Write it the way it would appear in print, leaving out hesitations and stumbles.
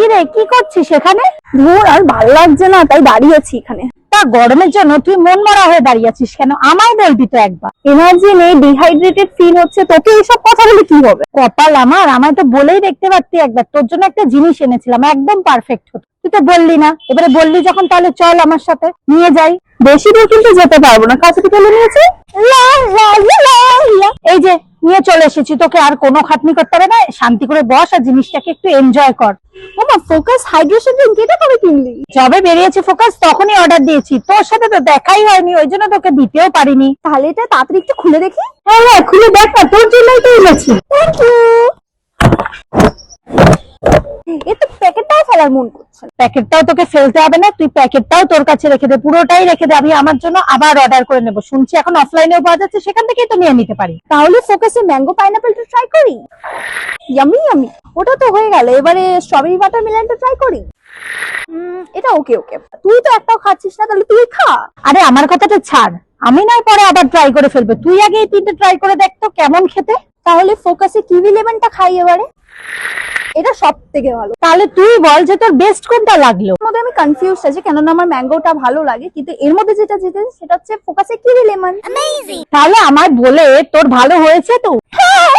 কি রে, কি করছিস সেখানে? ধুর, আর ভালো লাগছে না, তাই দাঁড়িয়ে আছি এখানে। তা গরমের জন্য তুই মন মরা হয়ে দাঁড়িয়ে আছিস কেন? আমায় বলবি তো একবার। এনার্জি নেই, ডিহাইড্রেটেড ফিল হচ্ছে, তোকে এইসব কথা বলে কি হবে? কপাল আমার, আমায় তো বলেই দেখতে পারতি একবার, তোর জন্য একটা জিনিস এনেছিলাম, একদম পারফেক্ট হতো। তুই তো বললি না, এবারে বললি যখন তাহলে চল আমার সাথে নিয়ে যাই। বেশি দূর কিন্তু যেতে পারবো না, কাছে চলে নিয়েছে। এই যে নিয়ে চলে এসেছি, তোকে আর কোনো খাটনি করতে হবে না, শান্তি করে বস আর জিনিসটাকে একটু এনজয় কর। ওমা, ফোকাস হাইড্রেশন ড্রিঙ্ক, এটা কবে কিনলি? যবে বেরিয়েছে ফোকাস তখনই অর্ডার দিয়েছি, তোর সাথে তো দেখাই হয়নি, ওই জন্য তোকে দিতেও পারিনি। তাহলে এটা তাড়াতাড়ি একটু খুলে দেখি। হ্যাঁ হ্যাঁ, খুলে দেখ না, তোর জন্যই তো এনেছি। Thank you. এ তো প্যাকেটটাও ফেলার মন করছে না। প্যাকেটটাও তোকে ফেলতে হবে না, তুই প্যাকেটটাও তোর কাছে রেখে দে, পুরোটাই রেখে দে, আমি আমার জন্য আবার অর্ডার করে নেবো। শুনছি এখন অফলাইনেও পাওয়া যাচ্ছে, সেখান থেকেই তো নিয়ে নিতে পারি। তাহলে ফোকাসে ম্যাঙ্গো পাইনাপেলটা ট্রাই করি। ইয়ামি ইয়ামি, ওটা তো হয়ে গেল, এবারে স্ট্রবেরি ওয়াটারমেলনটা ট্রাই করি। এটা ওকে ওকে, তুই তো একটাও খাচ্ছিস না, তাহলে তুই খা। আরে আমার কথাটা ছাড়, আমি নয় পরে আবার ট্রাই করে ফেলবো, তুই আগে এই তিনটে ট্রাই করে দেখ তো কেমন খেতে। তাহলে ফোকাসে কিউই লেমনটা খাই এবারে। এটা সব থেকে ভালো। তাহলে তুই বল যে তোর বেস্ট কোনটা লাগলো। এর মধ্যে আমি কনফিউজ আছি, কেননা আমার ম্যাঙ্গোটা ভালো লাগে, কিন্তু এর মধ্যে যেটা যেটা সেটা হচ্ছে ফোকাসে কিউই লেমন। তাহলে আমায় বলে তোর ভালো হয়েছে তো? হ্যাঁ,